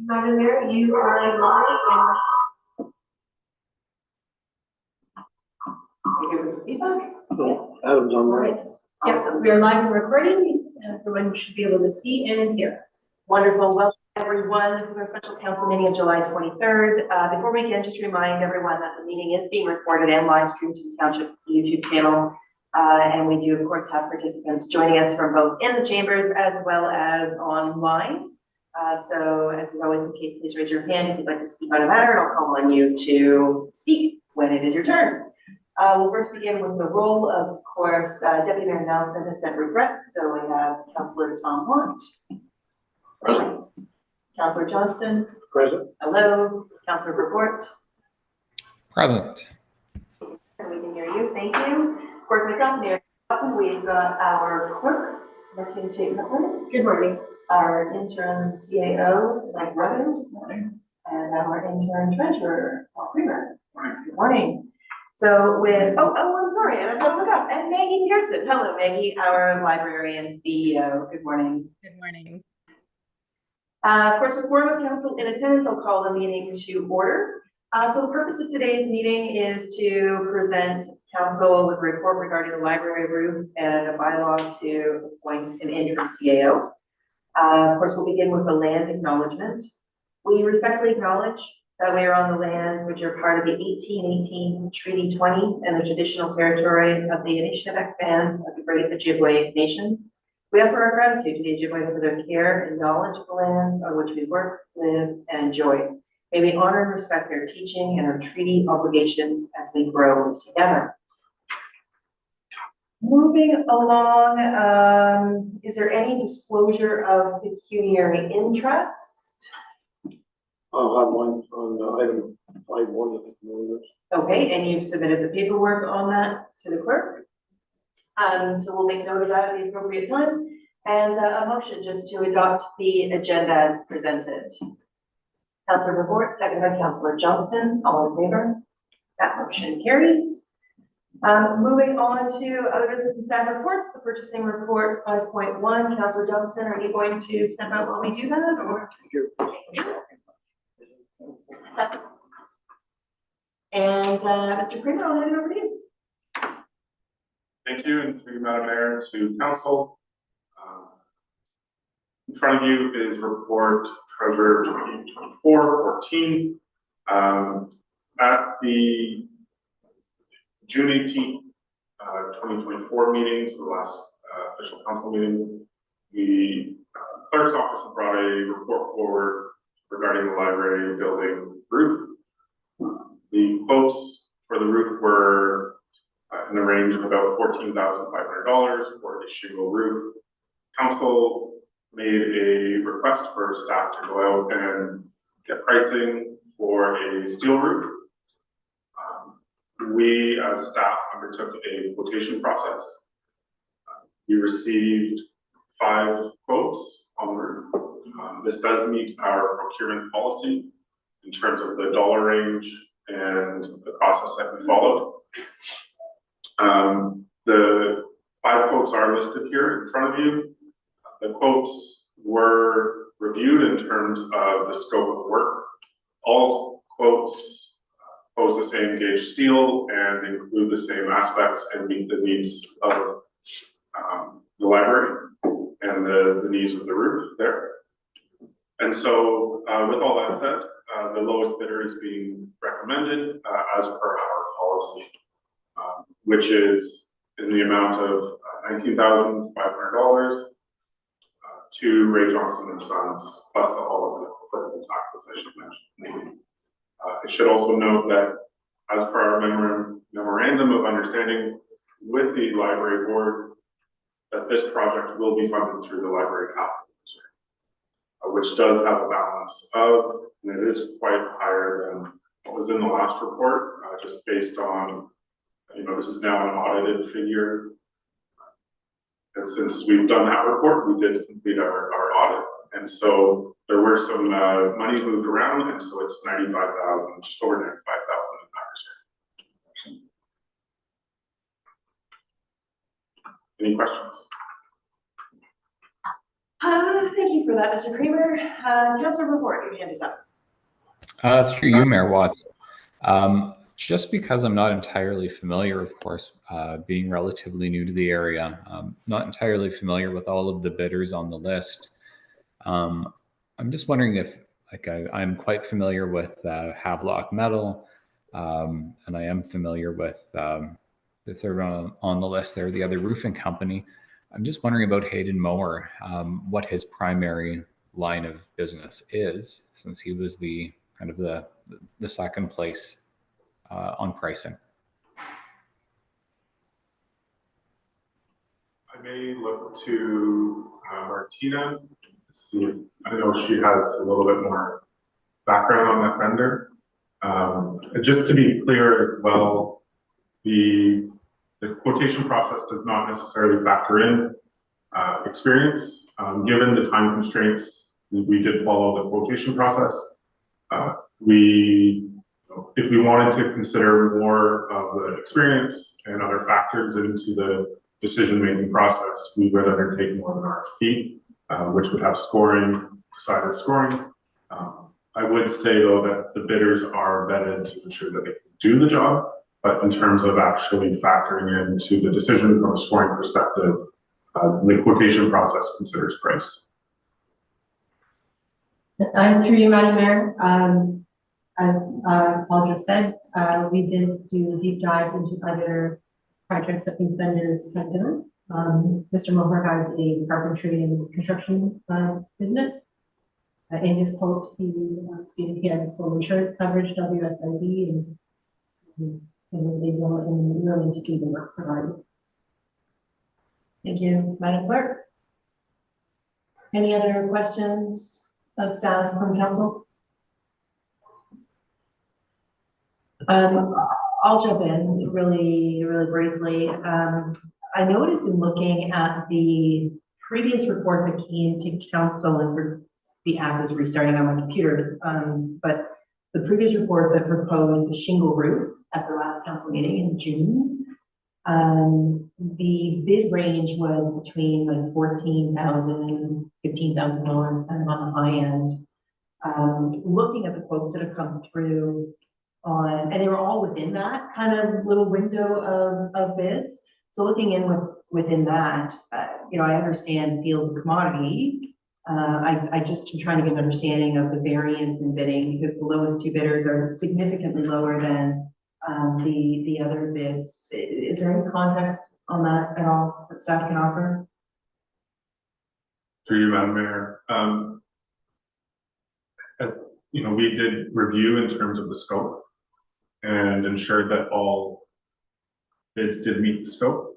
Madam Mayor, you are live Adam's on right. Yes, we are live and recording. Everyone should be able to see and hear us. Wonderful. Welcome, everyone. This is our special council meeting of July 23rd. Before we begin, just remind everyone that the meeting is being recorded and live streamed to the Township's YouTube channel. And we do, of course, have participants joining us from both in the chambers as well as online. So as is always the case, please raise your hand if you'd like to speak on a matter, and I'll call on you to speak when it is your turn. We'll first begin with the roll. Of course, Deputy Mayor Nelson has sent regrets, so we have Councillor Tom Hunt. Present. Councillor Johnston. Present. Hello. Councillor Report. Present. So we can hear you. Thank you. Of course, myself, Mayor Johnson. We've got our clerk, Martina Chapin. Good morning. Our interim CAO, Mike Rubin. And our intern treasurer, Paul Creamer. Good morning. So with, I'm sorry, and I have to look up, and Maggie Pearson. Hello, Maggie, our librarian CEO. Good morning. Good morning. Of course, with quorum of council in attendance, I'll call the meeting to order. So the purpose of today's meeting is to present council with a report regarding the library roof and a bylaw to appoint an interim CAO. Of course, we'll begin with the land acknowledgement. We respectfully acknowledge that we are on the lands which are part of the 1818 Treaty 20 and the traditional territory of the Anishinaabe bands of the Great Ojibwe Nation. We offer our gratitude to the Ojibwe for their care and knowledge of the lands on which we work, live, and enjoy. May we honor and respect their teaching and our treaty obligations as we grow together. Moving along, is there any disclosure of pecuniary interest? I'll have one on item 5.1 at the moment. Okay, and you've submitted the paperwork on that to the clerk. So we'll make note of that at the appropriate time. And a motion just to adopt the agenda as presented. Councillor Report, second by Councillor Johnston, all in favor? That motion carries. Moving on to other business and staff reports, the purchasing report 5.1. Councillor Johnston, are you going to step out while we do that, or? And Mr. Kramer, I'll hand it over to you. Thank you, and through you, Madam Mayor, to council. In front of you is report Treasurer 2024-14. At the June 18th, 2024 meetings, the last official council meeting, the clerk's office brought a report forward regarding the library building roof. The quotes for the roof were in the range of about $14,500 for a shingle roof. Council made a request for staff to go out and get pricing for a steel roof. We as staff undertook a quotation process. We received 5 quotes on the roof. This does meet our procurement policy in terms of the dollar range and the process that we followed. The 5 quotes are listed here in front of you. The quotes were reviewed in terms of the scope of work. All quotes pose the same gauge steel and include the same aspects and meet the needs of the library and the needs of the roof there. And so with all that said, the lowest bidder is being recommended as per our policy, which is in the amount of $19,500 to Ray Johnson and Sons, plus all of the applicable taxes I should mention. I should also note that as per our memorandum of understanding with the library board, that this project will be funded through the library capital reserve, which does have a balance of, and it is quite higher than what was in the last report, just based on, this is now an audited figure. And since we've done that report, we did complete our audit. And so there were some monies moved around, and so it's 95,000, just over 95,000 in that reserve. Any questions? Thank you for that, Mr. Kramer. Councilor report, your hand is up. Through you, Mayor Watts. Just because I'm not entirely familiar, of course, being relatively new to the area, not entirely familiar with all of the bidders on the list. I'm just wondering if, like, I'm quite familiar with Havelock Metal, and I am familiar with the third one on the list there, the other roofing company. I'm just wondering about Hayden Mower, what his primary line of business is, since he was the kind of the second place on pricing. I may look to Martina to see if, I know she has a little bit more background on that vendor. Just to be clear as well, the quotation process does not necessarily factor in experience. Given the time constraints, we did follow the quotation process. If we wanted to consider more of the experience and other factors into the decision-making process, we would undertake more of an RFP, which would have scoring, decided scoring. I would say though that the bidders are vetted to ensure that they can do the job, but in terms of actually factoring into the decision from a scoring perspective, the quotation process considers price. Through you, Madam Mayor, Paul just said, we did do a deep dive into other projects that these vendors have done. Mr. Moher has a carpentry and construction business. In his quote, he stated he had full insurance coverage, WSIB, and was able and willing to do the work provided. Thank you, Madam Clerk. Any other questions of staff from council? I'll jump in really briefly. I noticed in looking at the previous report that came to council, and the app is restarting on my computer, but the previous report that proposed a shingle roof at the last council meeting in June, the bid range was between like $14,000, $15,000, kind of on the high end. Looking at the quotes that have come through on, and they were all within that kind of little window of bids. So looking in within that, I understand feels a commodity. I just am trying to get an understanding of the variance in bidding, because the lowest two bidders are significantly lower than the other bids. Is there any context on that at all that staff can offer? Through you, Madam Mayor. We did review in terms of the scope and ensured that all bids did meet the scope.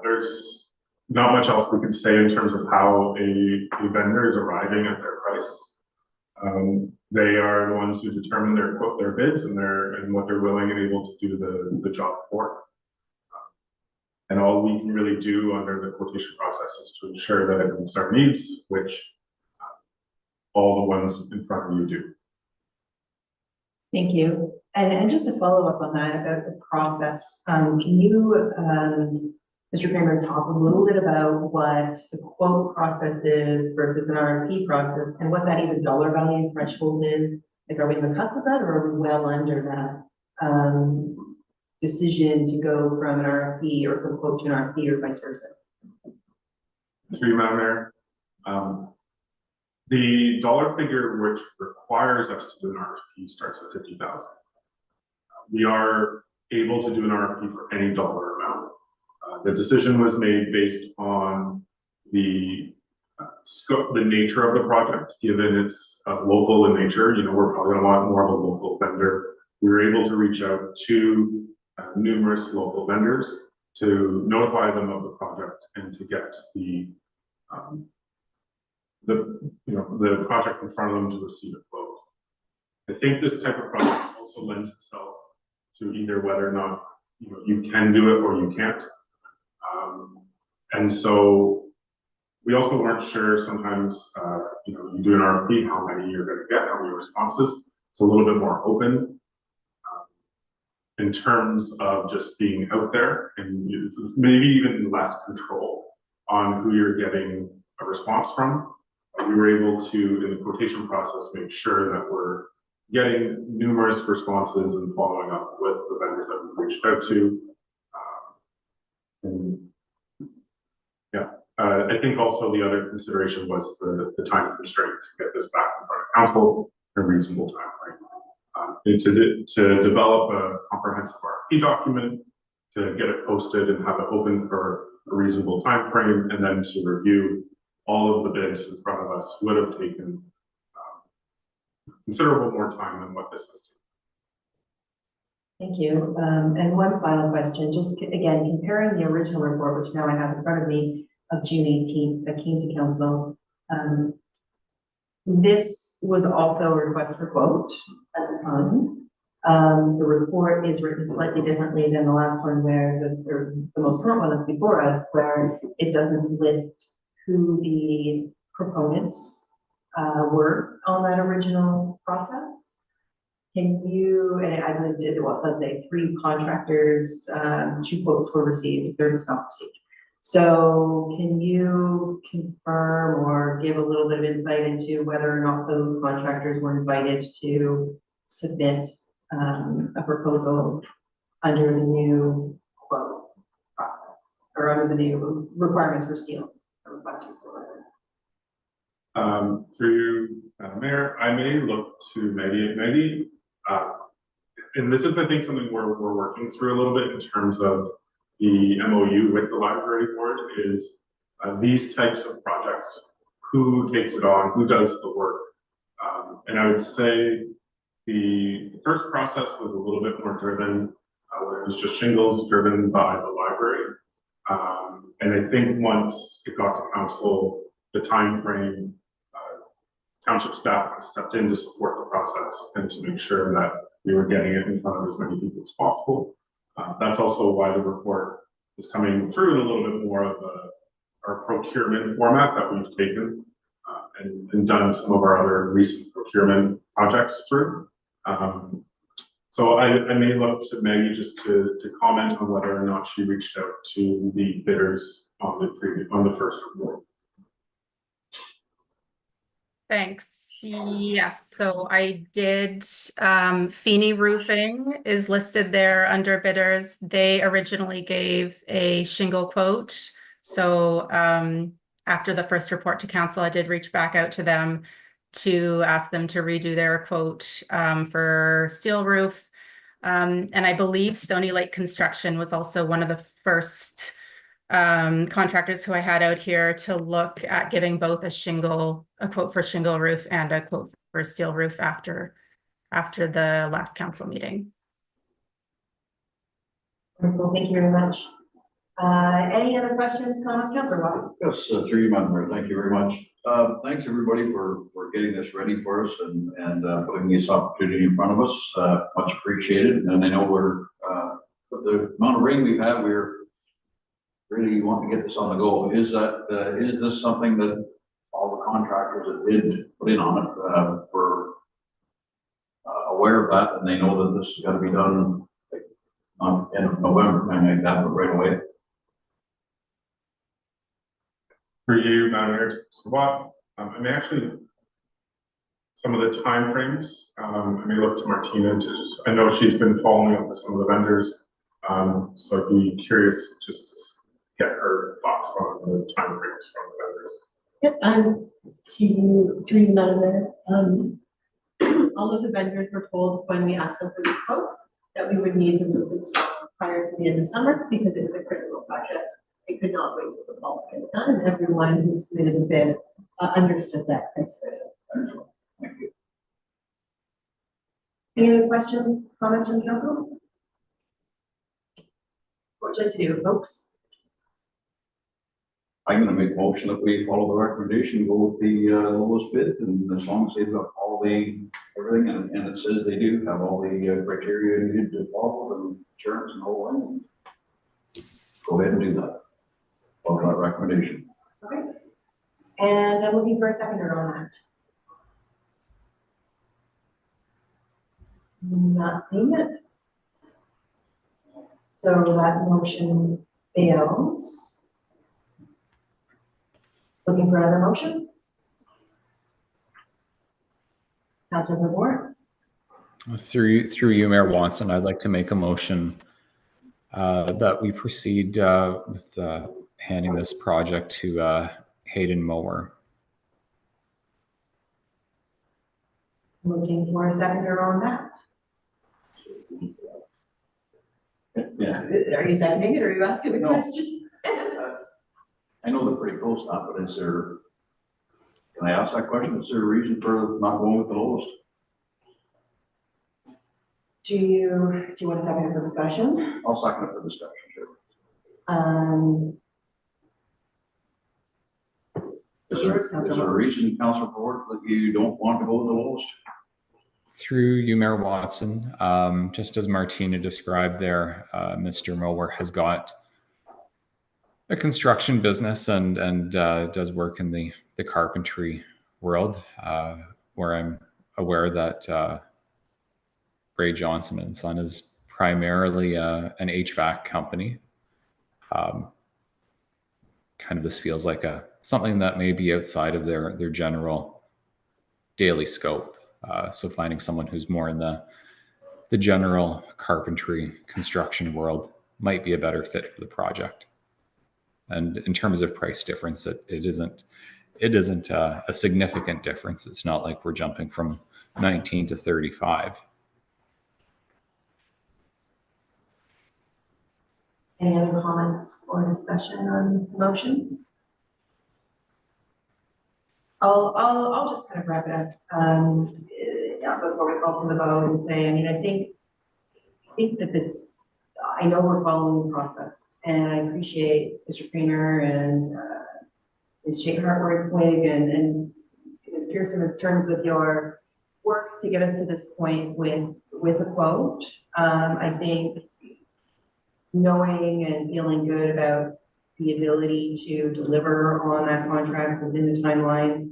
There's not much else we could say in terms of how a vendor is arriving at their price. They are the ones who determine their bids and what they're willing and able to do the job for. And all we can really do under the quotation process is to ensure that it meets our needs, which all the ones in front of you do. Thank you. And just to follow up on that about the process, can you, Mr. Kramer, talk a little bit about what the quote process is versus an RFP process, and what that even dollar value threshold is? Like, are we on the cusp of that, or are we well under that decision to go from an RFP or from quote to an RFP, or vice versa? Through you, Madam Mayor. The dollar figure which requires us to do an RFP starts at $50,000. We are able to do an RFP for any dollar amount. The decision was made based on the scope, the nature of the project, given its local in nature. We're probably going to want more of a local vendor. We were able to reach out to numerous local vendors to notify them of the project and to get the project in front of them to receive a quote. I think this type of project also lends itself to either whether or not you can do it or you can't. And so we also weren't sure sometimes, you do an RFP, how many you're going to get, how many responses. It's a little bit more open in terms of just being out there, and maybe even less control on who you're getting a response from. We were able to, in the quotation process, make sure that we're getting numerous responses and following up with the vendors that we've reached out to. And yeah, I think also the other consideration was the time constraint to get this back in front of council in a reasonable time frame. And to develop a comprehensive RFP document, to get it posted and have it open for a reasonable time frame, and then to review all of the bids in front of us would have taken considerable more time than what this is. Thank you. And one final question, just again, comparing the original report, which now I have in front of me, of June 18th that came to council. This was also a request for quote at the time. The report is written slightly differently than the last one, where the most current one that's before us, where it doesn't list who the proponents were on that original process. Can you, and I believe it does say 3 contractors, 2 quotes were received, 3rd was not received. So can you confirm or give a little bit of insight into whether or not those contractors were invited to submit a proposal under the new quote process, or under the new requirements for steel? Through you, Mayor, I may look to Maggie, and this is, I think, something we're working through a little bit in terms of the MOU with the library board is these types of projects, who takes it on, who does the work. And I would say the first process was a little bit more driven, where it was just shingles driven by the library. And I think once it got to council, the time frame, township staff stepped in to support the process and to make sure that we were getting it in front of as many people as possible. That's also why the report is coming through in a little bit more of our procurement format that we've taken and done some of our other recent procurement projects through. So I may look to Maggie just to comment on whether or not she reached out to the bidders on the first report. Thanks. Yes, so I did. Feeney Roofing is listed there under bidders. They originally gave a shingle quote. So after the first report to council, I did reach back out to them to ask them to redo their quote for steel roof. And I believe Stony Lake Construction was also one of the first contractors who I had out here to look at giving both a quote for shingle roof and a quote for steel roof after the last council meeting. Wonderful, thank you very much. Any other questions, comments, Councilor Watt? Yes, through you, Madam Mayor. Thank you very much. Thanks everybody for getting this ready for us and putting this opportunity in front of us. Much appreciated. And I know with the amount of rain we've had, we're really want to get this on the go. Is this something that all the contractors that did put in on it were aware of that, and they know that this is going to be done like on end of November and like that, but right away? For you, Madam Mayor, Watt, I may actually, some of the timeframes, I may look to Martina to just, I know she's been following up with some of the vendors, so I'd be curious just to get her thoughts on the timeframes from the vendors. Yep, through the Madam Mayor, all of the vendors were told when we asked them for these quotes that we would need the roof installed prior to the end of summer because it was a critical project. It could not wait till the fall to get it done, and everyone who submitted a bid understood that criteria. Thank you. Any other questions, comments from council? What would you like to do, folks? I'm going to make a motion that we follow the recommendation, go with the lowest bid, and as long as they've got all everything, and it says they do have all the criteria needed to follow, and insurance and all that, go ahead and do that. Follow that recommendation. Okay. And I'm looking for a seconder on that. Not seeing it. So that motion fails. Looking for another motion? Councilor Pavor? Through you, Mayor Watson, I'd like to make a motion that we proceed with handing this project to Hayden Mower. Looking for a seconder on that. Yeah, Are you seconding it or are you asking the No. question? I know they're pretty close now, but is there, can I ask that question? Is there a reason for not going with the lowest? Do you want a second for discussion? I'll second it for discussion, sure. Is there a reason, Councilor Ford, that you don't want to go with the lowest? Through you, Mayor Watson, just as Martina described there, Mr. Mower has got a construction business and does work in the carpentry world, where I'm aware that Ray Johnson and Son is primarily an HVAC company. Kind of this feels like something that may be outside of their general daily scope. So finding someone who's more in the general carpentry construction world might be a better fit for the project. And in terms of price difference, it isn't a significant difference. It's not like we're jumping from 19 to 35. Any other comments or discussion on the motion? I'll just kind of wrap it up, yeah, before we call for the vote and say, I mean, I think that this, I know we're following the process, and I appreciate Mr. Kramer and Ms. Shake-Hartwig and Ms. Pearson in terms of your work to get us to this point with a quote. I think knowing and feeling good about the ability to deliver on that contract within the timelines.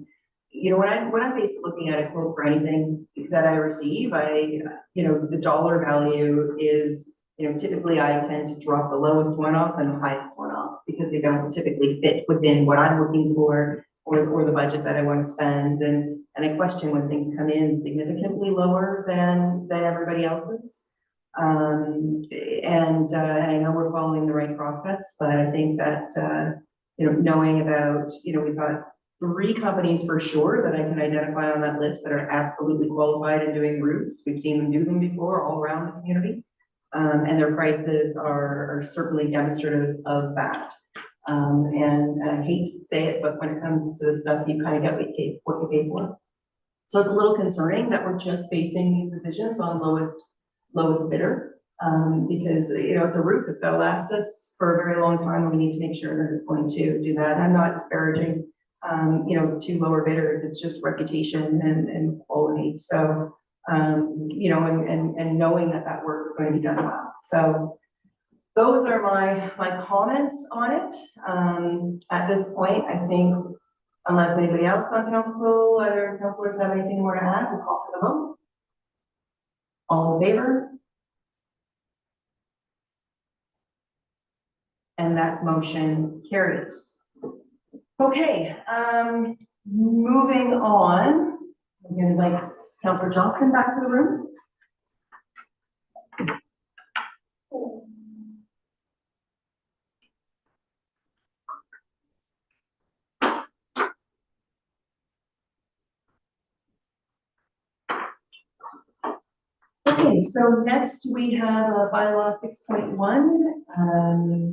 You know, when I'm basically looking at a quote for anything that I receive, the dollar value is, typically I tend to drop the lowest one off and the highest one off because they don't typically fit within what I'm looking for or the budget that I want to spend. And I question when things come in significantly lower than everybody else's. And I know we're following the right process, but I think that, knowing about, we've got 3 companies for sure that I can identify on that list that are absolutely qualified in doing roofs. We've seen them do them before all around the community. And their prices are certainly demonstrative of that. And I hate to say it, but when it comes to the stuff, you kind of get what you pay for. So it's a little concerning that we're just basing these decisions on lowest bidder, because it's a roof that's got to last us for a very long time, and we need to make sure that it's going to do that. I'm not disparaging 2 lower bidders. It's just reputation and quality. So and knowing that work is going to be done well. So those are my comments on it. At this point, I think unless anybody else on council, other councilors have anything more to add, we'll call for the vote. All in favor? And that motion carries. Okay, moving on. I'm going to invite Councillor Johnson back to the room. Okay, so next we have bylaw 6.1,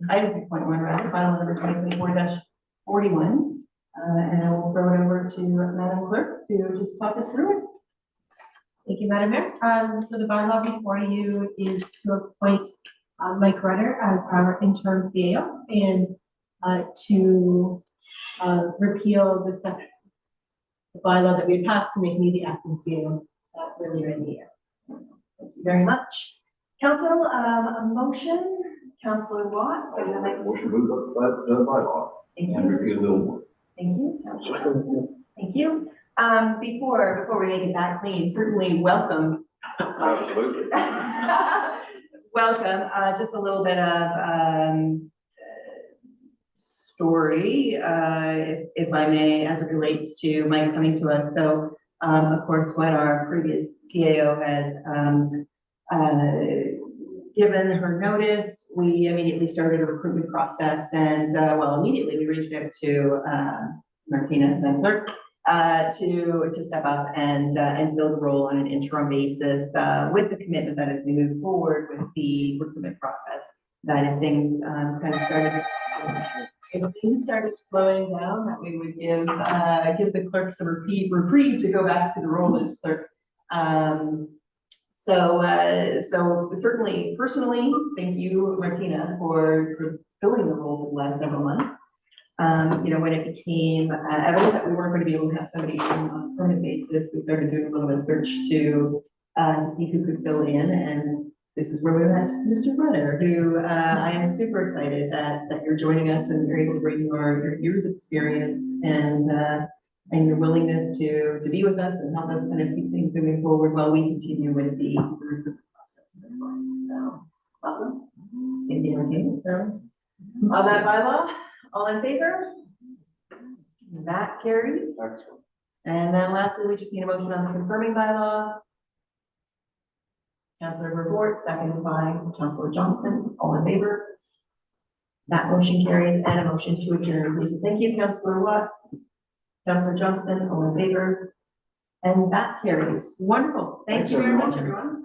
item 6.1 rather, bylaw number 2024-41. And I will throw it over to Madam Clerk to just talk us through it. Thank you, Madam Mayor. So the bylaw before you is to appoint Mike Rudder as our interim CAO and to repeal the bylaw that we had passed to make me the acting CAO earlier in the year. Thank you very much. Council, a motion, Councillor Watts. I will make a motion to move that bylaw. Thank And you. repeal the old one. Thank you, Councillor. Thank you. Before we make it that clean, certainly welcome. Absolutely. Welcome. Just a little bit of story, if I may, as it relates to Mike coming to us. So, of course, when our previous CAO had given her notice, we immediately started a recruitment process, and immediately we reached out to Martina, the clerk, to step up and fill the role on an interim basis, with the commitment that as we move forward with the recruitment process, that if things started slowing down, that we would give the clerk some reprieve to go back to the role as clerk. So certainly, personally, thank you, Martina, for filling the role for the last several months. When it became evident that we weren't going to be able to have somebody on a permanent basis, we started doing a little bit of search to see who could fill in, and this is where we met Mr. Rudder, who I am super excited that you're joining us and you're able to bring your years of experience and your willingness to be with us and help us kind of keep things moving forward while we continue with the recruitment process, of course. So, welcome. Thank you, Martina. On that bylaw, all in favor? That carries. Excellent. And then lastly, we just need a motion on the confirming bylaw. Councillor Report, seconded by Councillor Johnston, all in favor? That motion carries, and a motion to adjourn, please. Thank you, Councillor Watt. Councillor Johnston, all in favor? And that carries. Wonderful. Thank you very much, everyone.